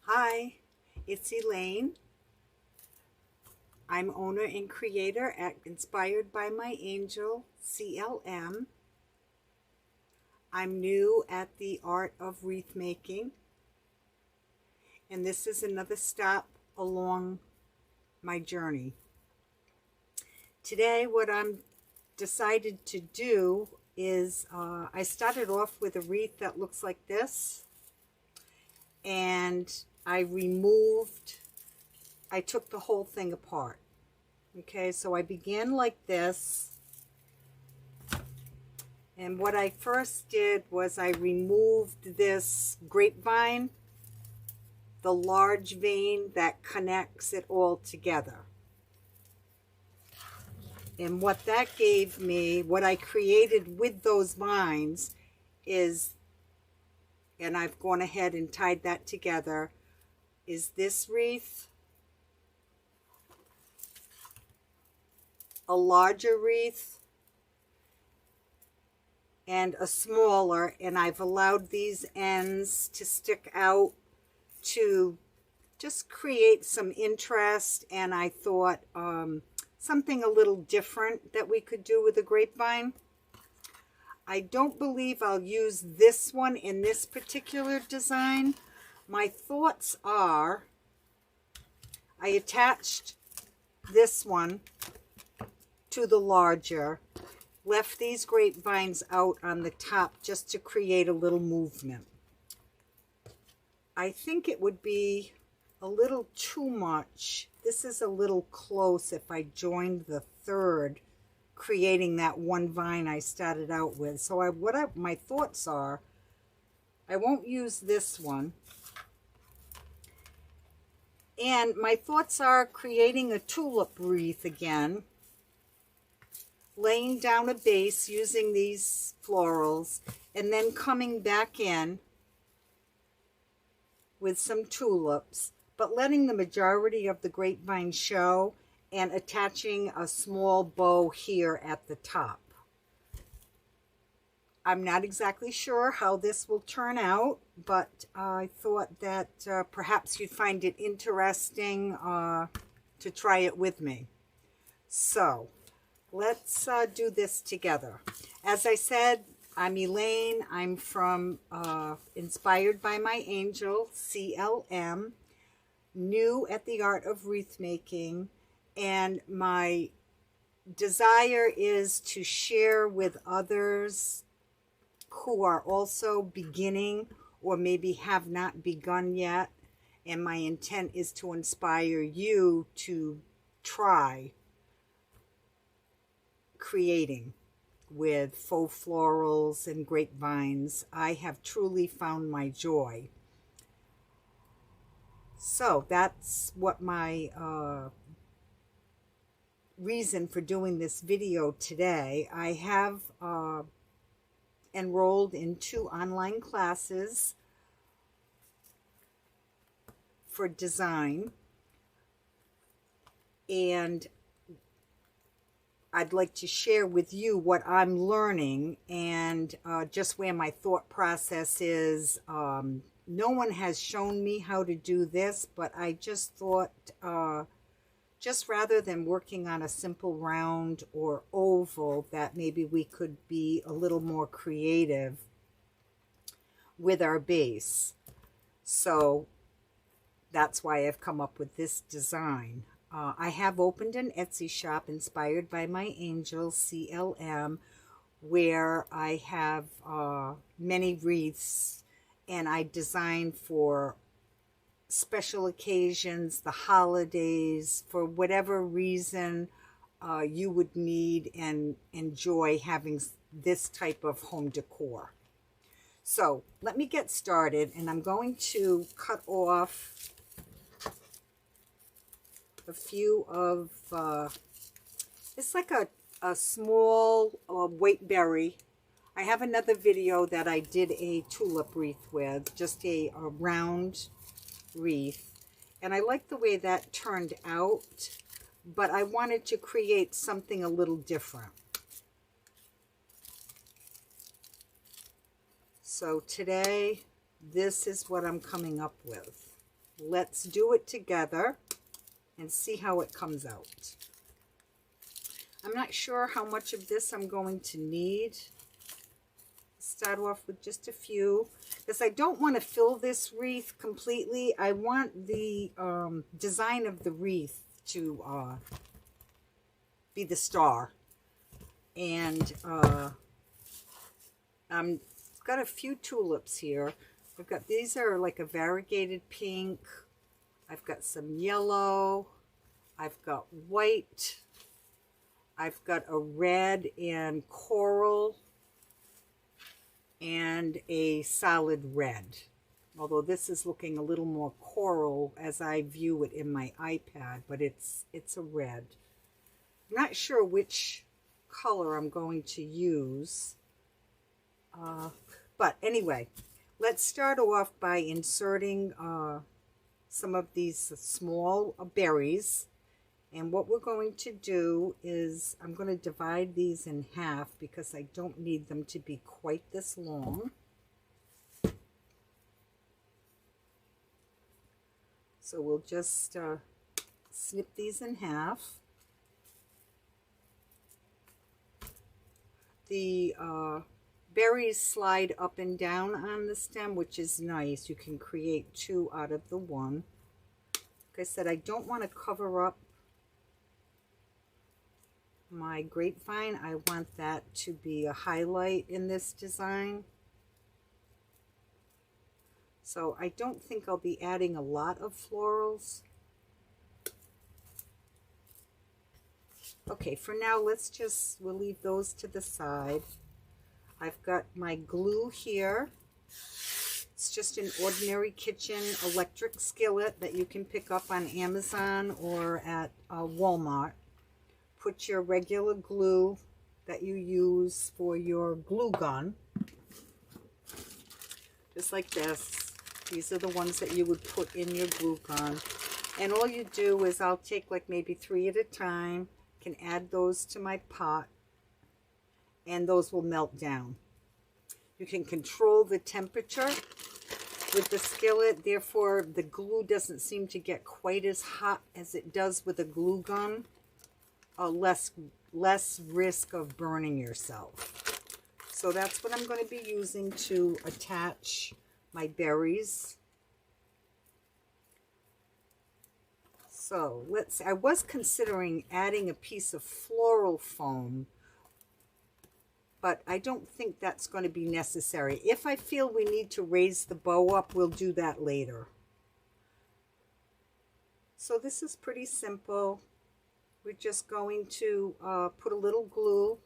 Hi, it's Elaine. I'm owner and creator at Inspired by My Angel, CLM. I'm new at the art of wreath making, and this is another stop along my journey. Today, what I'm decided to do is I started off with a wreath that looks like this, and I took the whole thing apart. Okay, so I began like this, and what I first did was I removed this grapevine, the large vein that connects it all together. And what that gave me, what I created with those vines is, and I've gone ahead and tied that together, is this wreath, a larger wreath, and a smaller, and I've allowed these ends to stick out to just create some interest. And I thought something a little different that we could do with a grapevine. I don't believe I'll use this one in this particular design. My thoughts are, I attached this one to the larger, left these grapevines out on the top just to create a little movement. I think it would be a little too much. This is a little close if I joined the third, creating that one vine I started out with. So my thoughts are, I won't use this one. And my thoughts are creating a tulip wreath again, laying down a base using these florals, and then coming back in with some tulips, but letting the majority of the grapevine show and attaching a small bow here at the top. I'm not exactly sure how this will turn out, but I thought that perhaps you'd find it interesting to try it with me. So let's do this together. As I said, I'm Elaine. I'm from Inspired by My Angel, CLM, new at the art of wreath making, and my desire is to share with others who are also beginning or maybe have not begun yet, and my intent is to inspire you to try creating with faux florals and grapevines. I have truly found my joy. So that's what my reason for doing this video today. I have enrolled in 2 online classes for design, and I'd like to share with you what I'm learning and just where my thought process is. No one has shown me how to do this, but I just thought, just rather than working on a simple round or oval, that maybe we could be a little more creative with our base. So that's why I've come up with this design. I have opened an Etsy shop, Inspired by My Angel, CLM, where I have many wreaths, and I design for special occasions, the holidays, for whatever reason you would need and enjoy having this type of home decor. So let me get started, and I'm going to cut off a few of, it's like a small weight berry. I have another video that I did a tulip wreath with, just a round wreath, and I like the way that turned out, but I wanted to create something a little different. So today, this is what I'm coming up with. let's do it together and see how it comes out. I'm not sure how much of this I'm going to need. Start off with just a few, because I don't want to fill this wreath completely. I want the design of the wreath to be the star. And I've got a few tulips here. I've got, these are like a variegated pink. I've got some yellow. I've got white. I've got a red and coral. And a solid red. Although this is looking a little more coral as I view it in my iPad, but it's a red. I'm not sure which color I'm going to use. But anyway, let's start off by inserting some of these small berries. And what we're going to do is I'm going to divide these in half because I don't need them to be quite this long. So we'll just snip these in half. The berries slide up and down on the stem, which is nice. You can create two out of the one. Like I said, I don't want to cover up my grapevine. I want that to be a highlight in this design. So I don't think I'll be adding a lot of florals. Okay, for now, we'll leave those to the side. I've got my glue here. It's just an ordinary kitchen electric skillet that you can pick up on Amazon or at Walmart. Put your regular glue that you use for your glue gun, just like this. These are the ones that you would put in your glue gun. And all you do is I'll take like maybe 3 at a time, can add those to my pot, and those will melt down. You can control the temperature with the skillet, therefore the glue doesn't seem to get quite as hot as it does with a glue gun. Less risk of burning yourself. So that's what I'm going to be using to attach my berries. So I was considering adding a piece of floral foam, but I don't think that's going to be necessary. If I feel we need to raise the bow up, we'll do that later. So this is pretty simple. We're just going to put a little glue,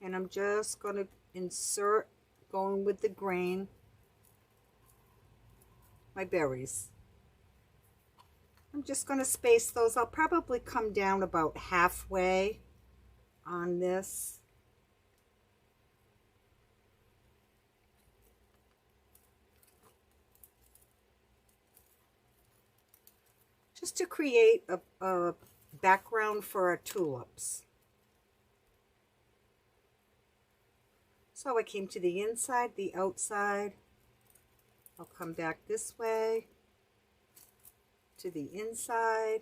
and I'm just going to insert, going with the grain, my berries. I'm just going to space those. I'll probably come down about halfway on this. Just to create a background for our tulips. So I came to the inside, the outside. I'll come back this way to the inside,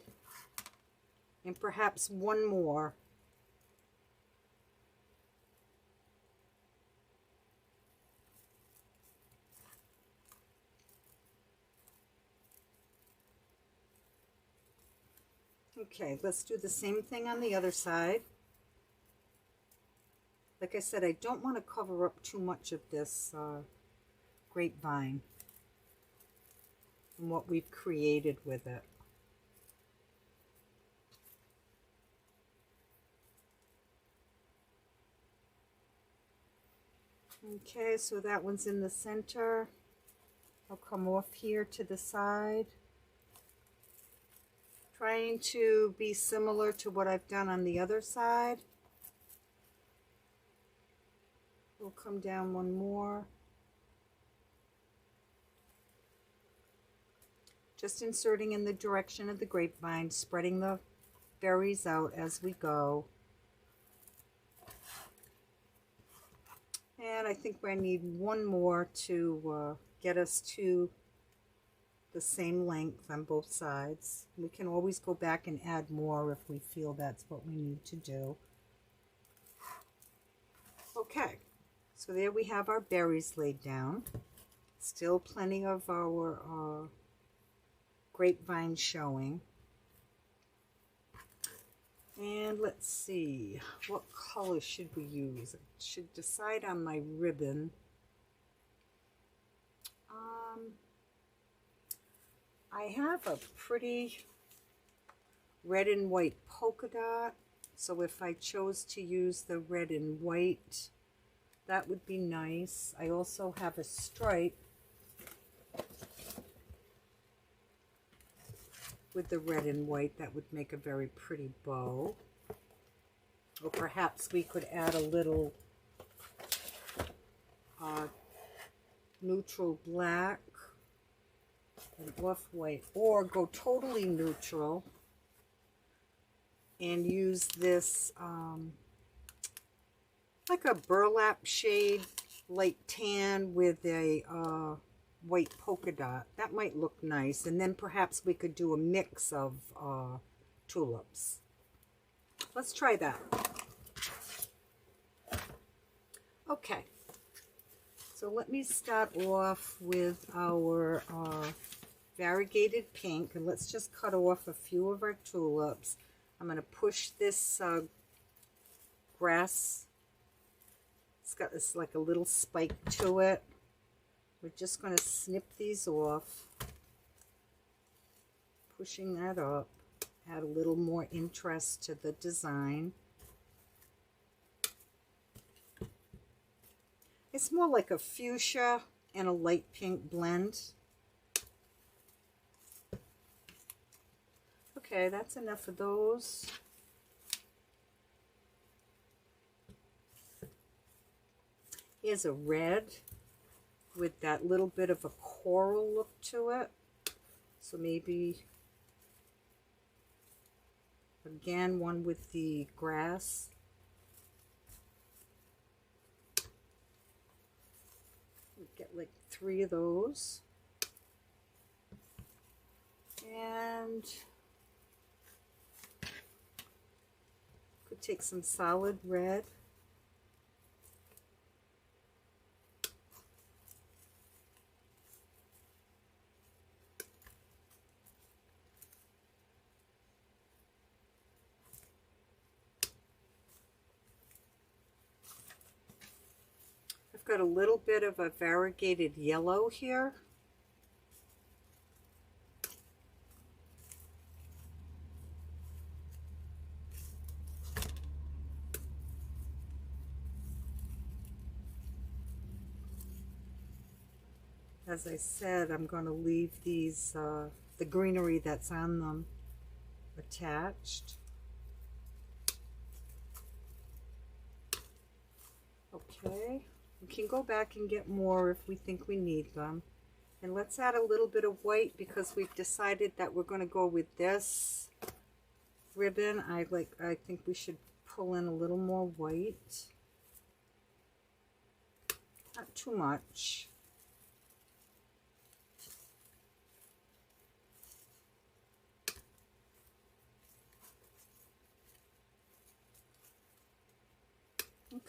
and perhaps one more. Okay, let's do the same thing on the other side. Like I said, I don't want to cover up too much of this grapevine and what we've created with it. Okay, so that one's in the center. I'll come off here to the side, trying to be similar to what I've done on the other side. We'll come down one more. Just inserting in the direction of the grapevine, spreading the berries out as we go. And I think I need one more to get us to the same length on both sides. We can always go back and add more if we feel that's what we need to do. Okay, so there we have our berries laid down. Still plenty of our grapevine showing. And let's see, what color should we use? I should decide on my ribbon. I have a pretty red and white polka dot, so if I chose to use the red and white, that would be nice. I also have a stripe with the red and white that would make a very pretty bow. Or perhaps we could add a little neutral black and off-white, or go totally neutral and use this like a burlap shade, light tan with a white polka dot. That might look nice. And then perhaps we could do a mix of tulips. Let's try that. Okay, so let me start off with our variegated pink, and let's just cut off a few of our tulips. I'm going to push this grass. It's got this like a little spike to it. We're just going to snip these off, pushing that up, add a little more interest to the design. It's more like a fuchsia and a light pink blend. Okay, that's enough of those. Here's a red with that little bit of a coral look to it. So maybe, again, one with the grass. Get like 3 of those. And could take some solid red. Got a little bit of a variegated yellow here. As I said, I'm going to leave these, the greenery that's on them attached. Okay. We can go back and get more if we think we need them. And let's add a little bit of white because we've decided that we're going to go with this ribbon. I think we should pull in a little more white. Not too much.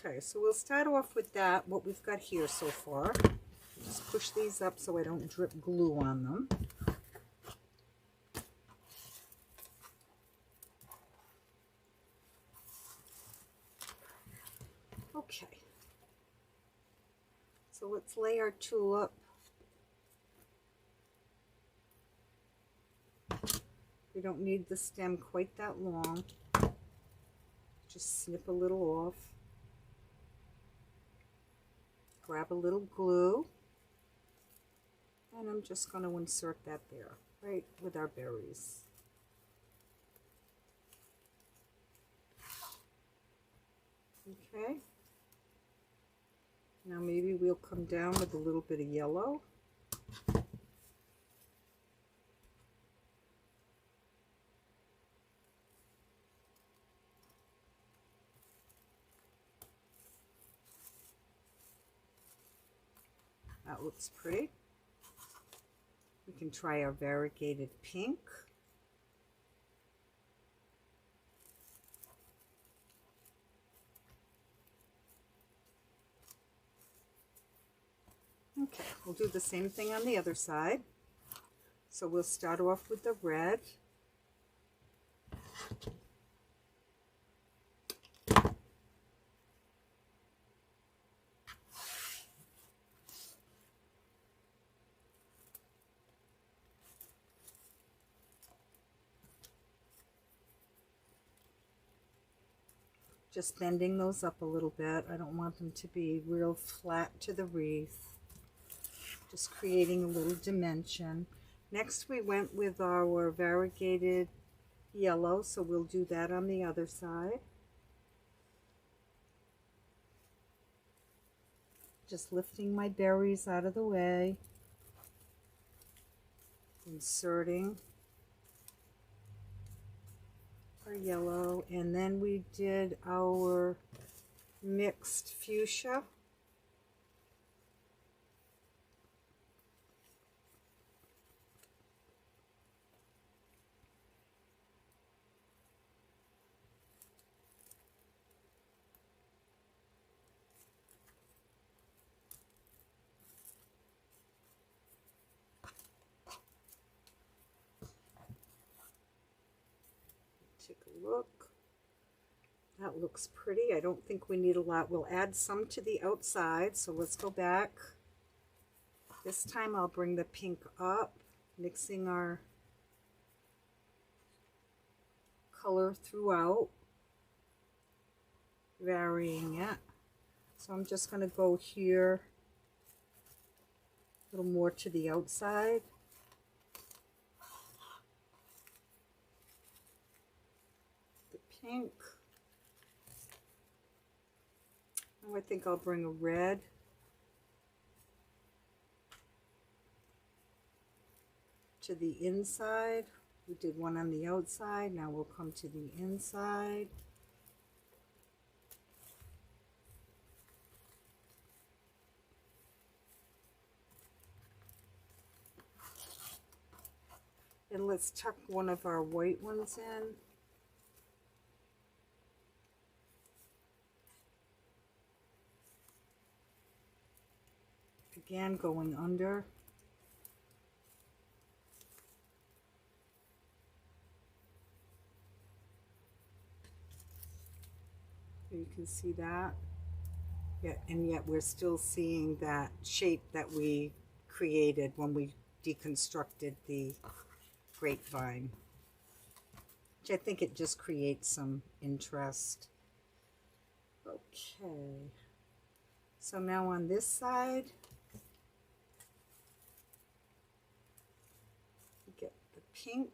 Okay, so we'll start off with that, what we've got here so far. Just push these up so I don't drip glue on them. Okay. So let's lay our tulip. We don't need the stem quite that long. Just snip a little off. Grab a little glue, and I'm just going to insert that there, right with our berries. Okay, now maybe we'll come down with a little bit of yellow. That looks pretty. We can try our variegated pink. Okay, we'll do the same thing on the other side. So we'll start off with the red. Just bending those up a little bit. I don't want them to be real flat to the wreath. Just creating a little dimension. Next we went with our variegated yellow, so we'll do that on the other side. Just lifting my berries out of the way. Inserting our yellow, and then we did our mixed fuchsia. Take a look. That looks pretty. I don't think we need a lot. We'll add some to the outside, so let's go back. This time I'll bring the pink up, mixing our color throughout, varying it. So I'm just going to go here a little more to the outside. The pink. Now I think I'll bring a red. To the inside. We did one on the outside, now we'll come to the inside. And let's tuck one of our white ones in. Again, going under. You can see that. Yeah, and yet we're still seeing that shape that we created when we deconstructed the grapevine, which I think it just creates some interest. Okay, so now on this side, we get the pink.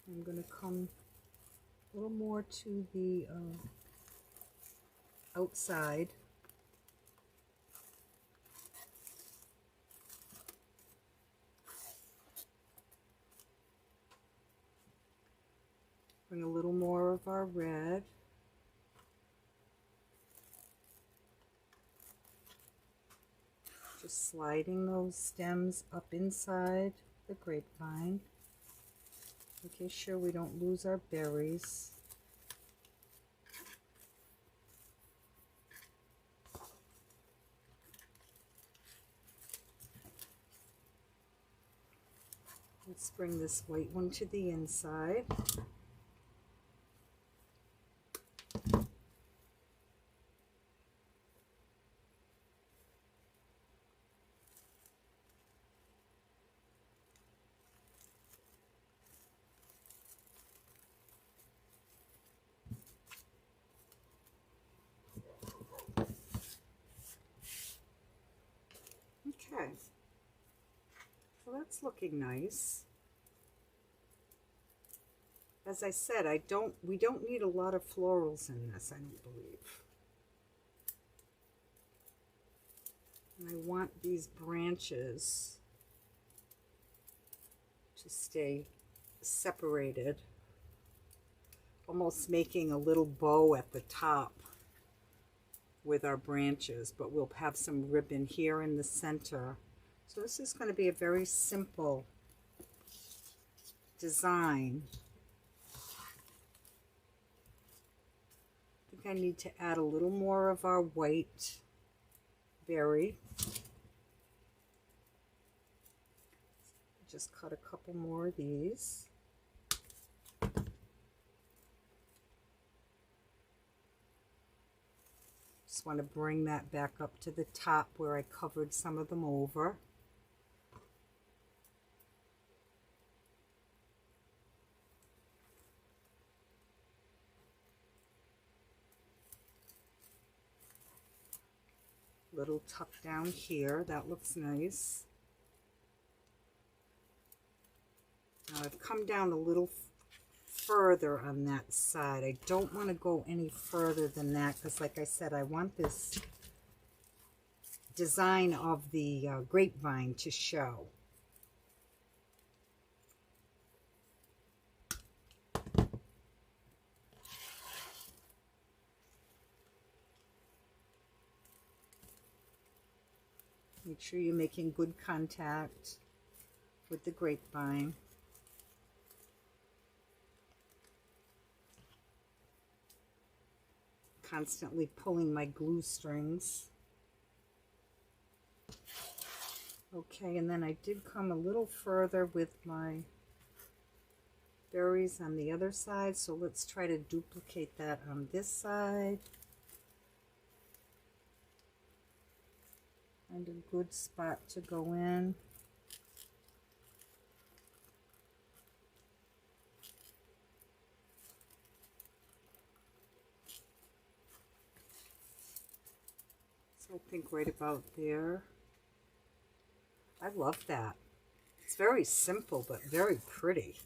I'm going to come a little more to the outside. Bring a little more of our red. Just sliding those stems up inside the grapevine. Making sure we don't lose our berries. Let's bring this white one to the inside. Okay, so that's looking nice. As I said, we don't need a lot of florals in this, I don't believe. And I want these branches to stay separated, almost making a little bow at the top. with our branches, but we'll have some ribbon here in the center. So this is going to be a very simple design. I think I need to add a little more of our white berry. Just cut a couple more of these. Just want to bring that back up to the top where I covered some of them over. Little tuck down here, that looks nice. Now I've come down a little further on that side. I don't want to go any further than that because, like I said, I want this design of the grapevine to show. Make sure you're making good contact with the grapevine. Constantly pulling my glue strings. Okay, and then I did come a little further with my berries on the other side, so let's try to duplicate that on this side. Find a good spot to go in. So I think right about there. I love that. It's very simple, but very pretty.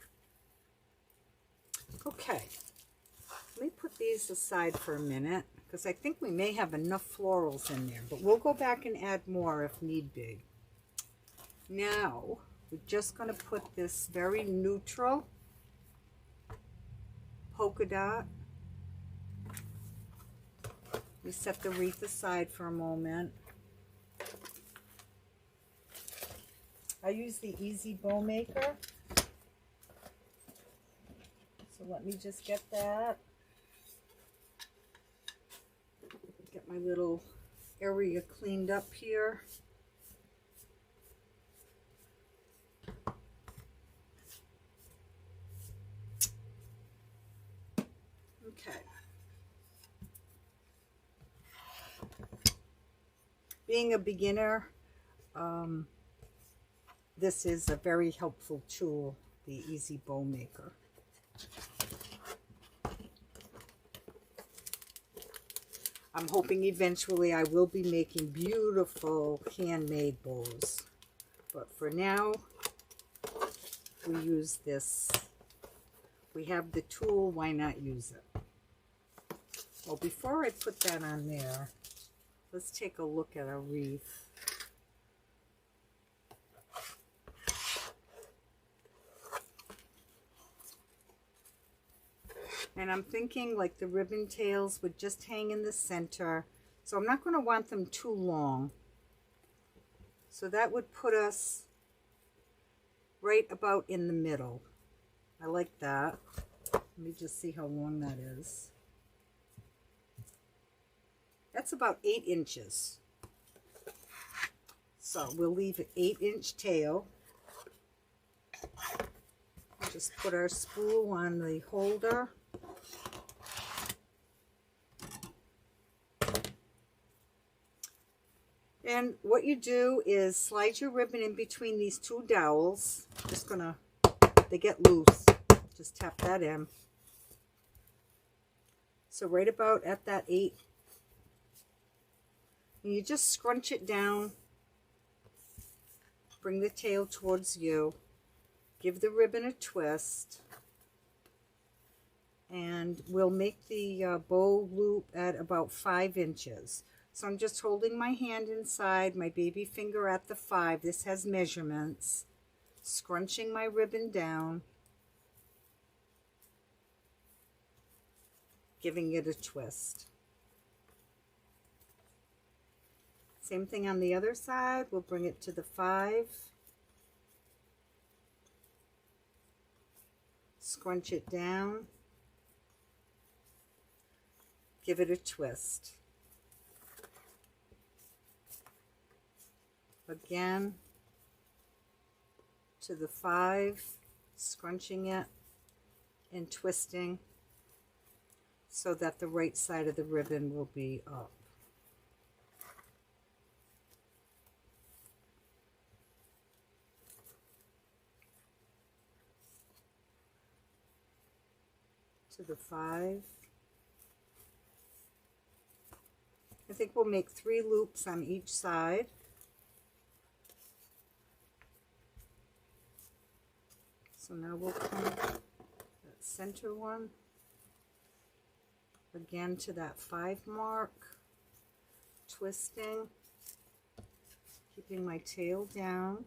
Okay, let me put these aside for a minute, because I think we may have enough florals in there, but we'll go back and add more if need be. Now, we're just going to put this very neutral polka dot. We set the wreath aside for a moment. I use the Easy Bow Maker. So let me just get that. Get my little area cleaned up here. Okay. Being a beginner, this is a very helpful tool, the Easy Bow Maker. I'm hoping eventually I will be making beautiful handmade bows. But for now, we use this. We have the tool, why not use it? Well, before I put that on there, let's take a look at our wreath. And I'm thinking like the ribbon tails would just hang in the center. So I'm not going to want them too long. So that would put us right about in the middle. I like that. Let me just see how long that is. That's about 8 inches. So we'll leave an 8-inch tail. Just put our spool on the holder. And what you do is slide your ribbon in between these two dowels. Just gonna, they get loose. Just tap that in. So right about at that 8. And you just scrunch it down. Bring the tail towards you. Give the ribbon a twist. And we'll make the bow loop at about 5 inches. So I'm just holding my hand inside, my baby finger at the 5. This has measurements. Scrunching my ribbon down. Giving it a twist. Same thing on the other side. We'll bring it to the 5. Scrunch it down. Give it a twist. Again, to the 5, scrunching it and twisting so that the right side of the ribbon will be up. To the 5. I think we'll make 3 loops on each side. So now we'll come that center one again to that 5 mark, twisting, keeping my tail down.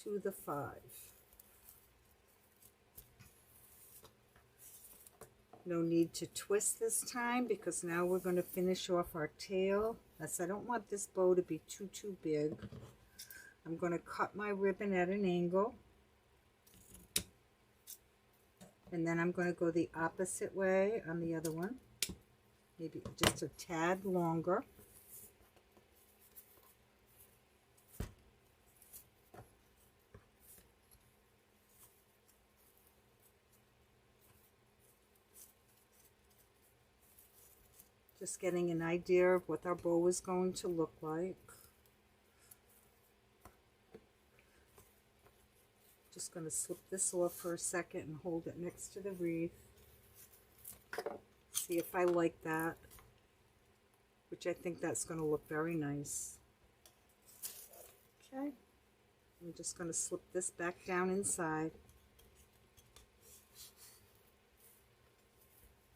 To the 5. No need to twist this time because now we're going to finish off our tail. As I don't want this bow to be too big. I'm going to cut my ribbon at an angle. And then I'm going to go the opposite way on the other one. Maybe just a tad longer. Just getting an idea of what our bow is going to look like. Just going to slip this off for a second and hold it next to the wreath. See if I like that, which I think that's going to look very nice. Okay, I'm just going to slip this back down inside.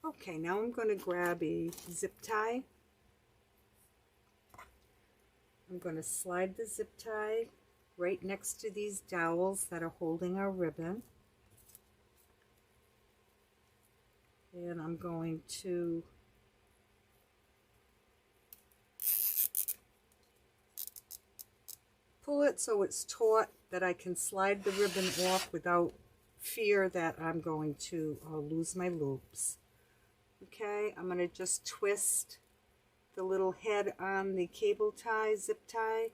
Okay, now I'm going to grab a zip tie. I'm going to slide the zip tie right next to these dowels that are holding our ribbon. And I'm going to pull it so it's taut that I can slide the ribbon off without fear that I'm going to lose my loops. Okay, I'm going to just twist the little head on the cable tie, zip tie,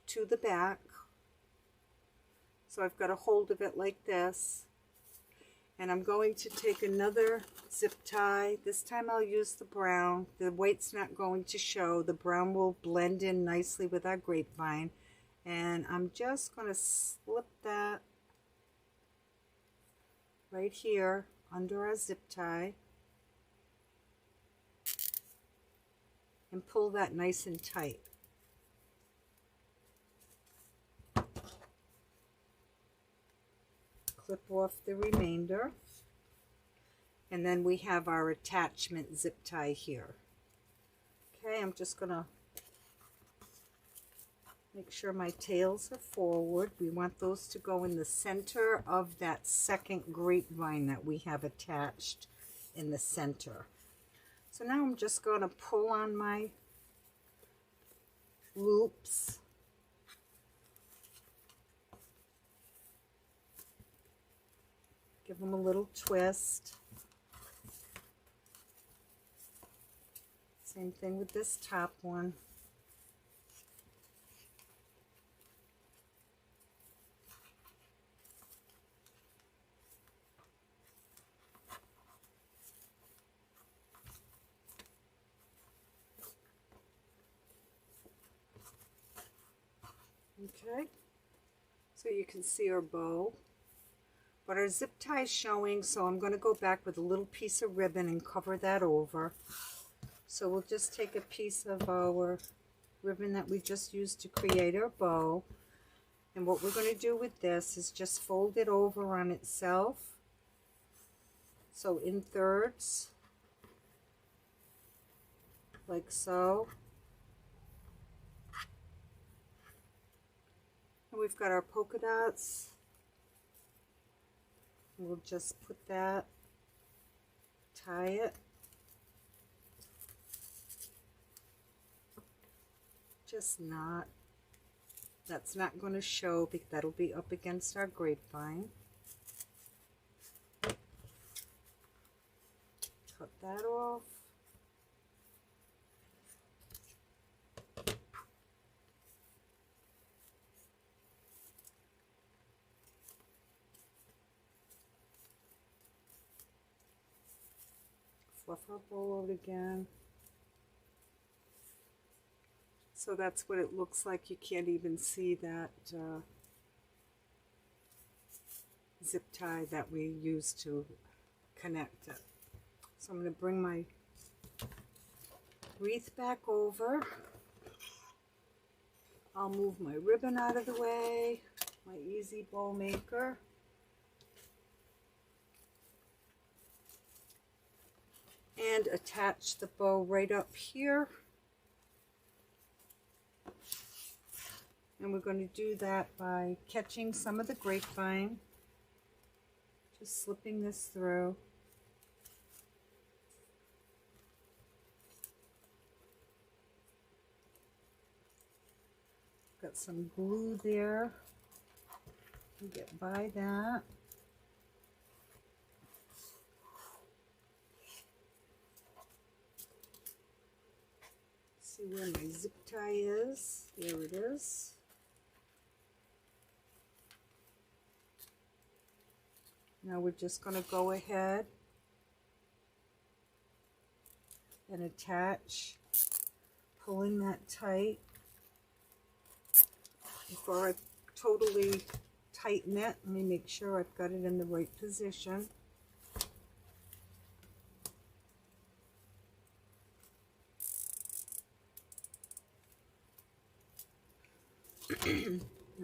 to the back. So I've got a hold of it like this. And I'm going to take another zip tie. This time I'll use the brown. The white's not going to show. The brown will blend in nicely with our grapevine. And I'm just going to slip that right here under our zip tie. And pull that nice and tight. Clip off the remainder. And then we have our attachment zip tie here. Okay, I'm just going to make sure my tails are forward. We want those to go in the center of that second grapevine that we have attached in the center. So now I'm just going to pull on my loops. Give them a little twist. Same thing with this top one. Okay, so you can see our bow, but our zip tie is showing, so I'm going to go back with a little piece of ribbon and cover that over. So we'll just take a piece of our ribbon that we just used to create our bow, and what we're going to do with this is just fold it over on itself, so in thirds, like so. And we've got our polka dots. We'll just put that, tie it. Just not, that's not going to show because that'll be up against our grapevine. Cut that off. Fluff our bowl out again. So that's what it looks like. You can't even see that zip tie that we used to connect it. So I'm going to bring my wreath back over. I'll move my ribbon out of the way, my easy bow maker. And attach the bow right up here. And we're going to do that by catching some of the grapevine, just slipping this through. Got some glue there. We'll get by that. See where my zip tie is. There it is. Now we're just going to go ahead and attach, pulling that tight. Before I totally tighten it, let me make sure I've got it in the right position.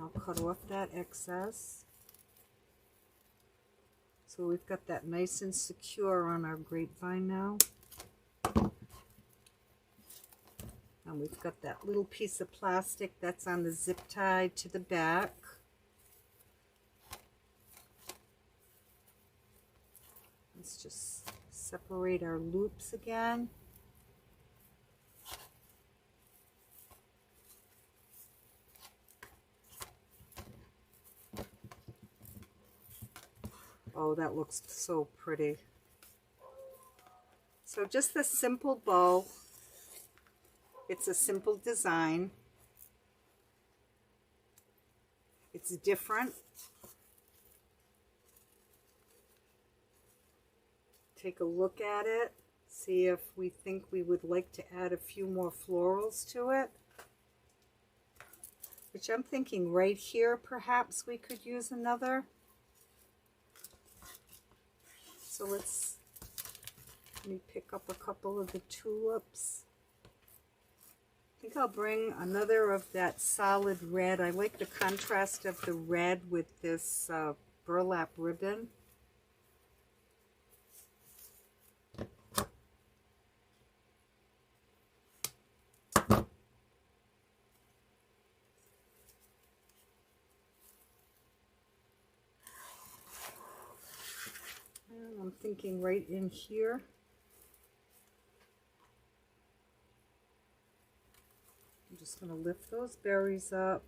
I'll cut off that excess. So we've got that nice and secure on our grapevine now. And we've got that little piece of plastic that's on the zip tie to the back. Let's just separate our loops again. Oh, that looks so pretty. So just a simple bow. It's a simple design. It's different. Take a look at it. See if we think we would like to add a few more florals to it. Which I'm thinking right here, perhaps we could use another. So let me pick up a couple of the tulips. I think I'll bring another of that solid red. I like the contrast of the red with this burlap ribbon. And I'm thinking right in here. I'm just going to lift those berries up.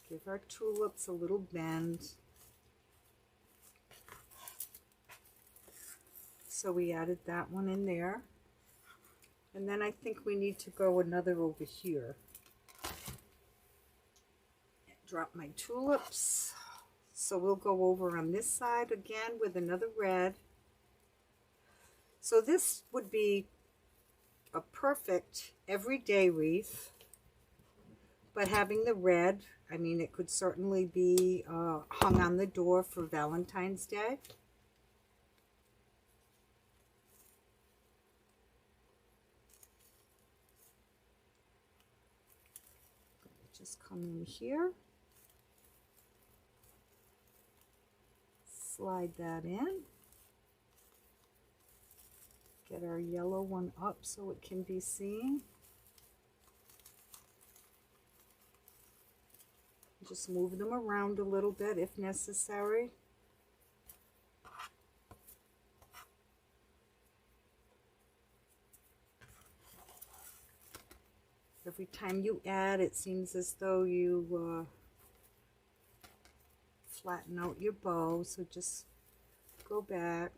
Give our tulips a little bend. So we added that one in there. And then I think we need to go another over here. Drop my tulips. So we'll go over on this side again with another red. So this would be a perfect everyday wreath, but having the red, I mean, it could certainly be hung on the door for Valentine's Day. Just come in here. Slide that in. Get our yellow one up so it can be seen. just move them around a little bit if necessary. Every time you add, it seems as though you flatten out your bow, so just go back.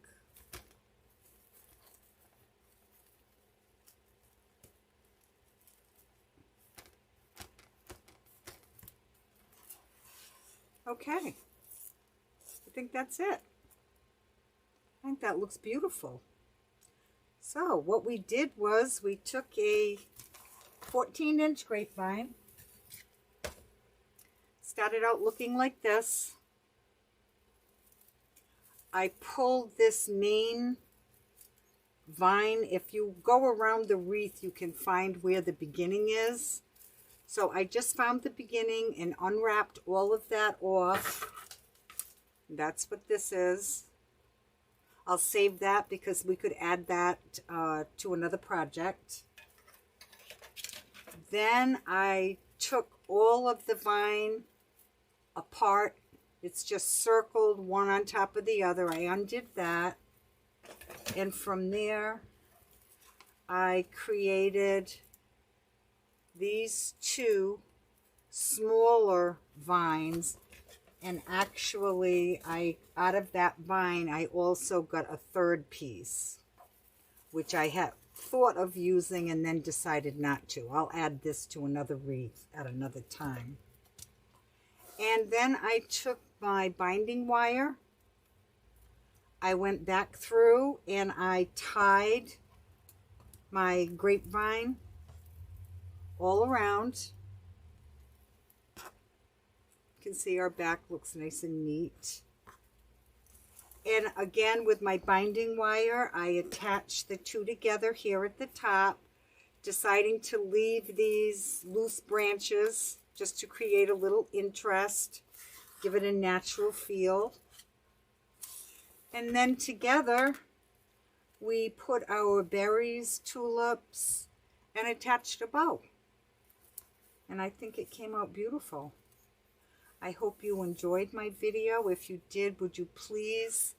Okay, I think that's it. I think that looks beautiful. So what we did was we took a 14-inch grapevine, started out looking like this. I pulled this main vine. If you go around the wreath, you can find where the beginning is. So I just found the beginning and unwrapped all of that off. That's what this is. I'll save that because we could add that to another project. Then I took all of the vine apart. It's just circled one on top of the other. I undid that. And from there, I created these two smaller vines. And actually, out of that vine, I also got a third piece, which I had thought of using and then decided not to. I'll add this to another wreath at another time. And then I took my binding wire. I went back through and I tied my grapevine all around. You can see our back looks nice and neat. And again, with my binding wire, I attached the two together here at the top, deciding to leave these loose branches just to create a little interest, give it a natural feel. And then together, we put our berries, tulips, and attached a bow. And I think it came out beautiful. I hope you enjoyed my video. If you did, would you please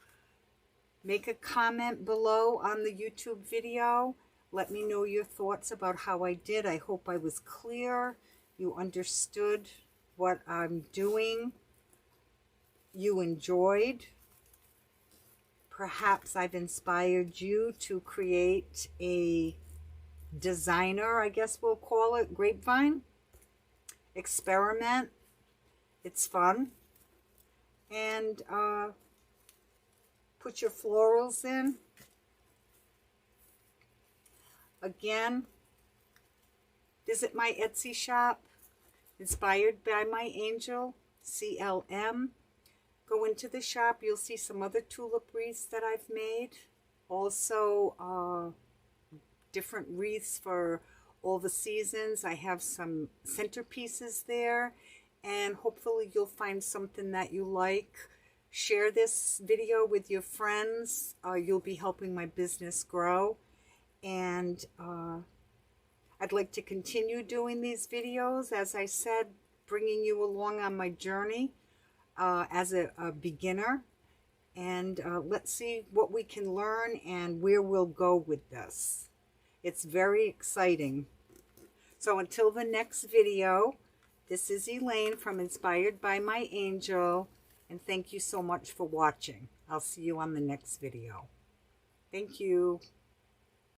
make a comment below on the YouTube video? Let me know your thoughts about how I did. I hope I was clear. You understood what I'm doing. You enjoyed. Perhaps I've inspired you to create a designer, I guess we'll call it, grapevine. Experiment. It's fun. And put your florals in. Again, visit my Etsy shop, Inspired by My Angel, CLM. Go into the shop. You'll see some other tulip wreaths that I've made. Also, different wreaths for all the seasons. I have some centerpieces there. And hopefully you'll find something that you like. Share this video with your friends. You'll be helping my business grow. And I'd like to continue doing these videos. As I said, bringing you along on my journey as a beginner. And let's see what we can learn and where we'll go with this. It's very exciting. So until the next video, this is Elaine from Inspired by My Angel, and thank you so much for watching. I'll see you on the next video. Thank you.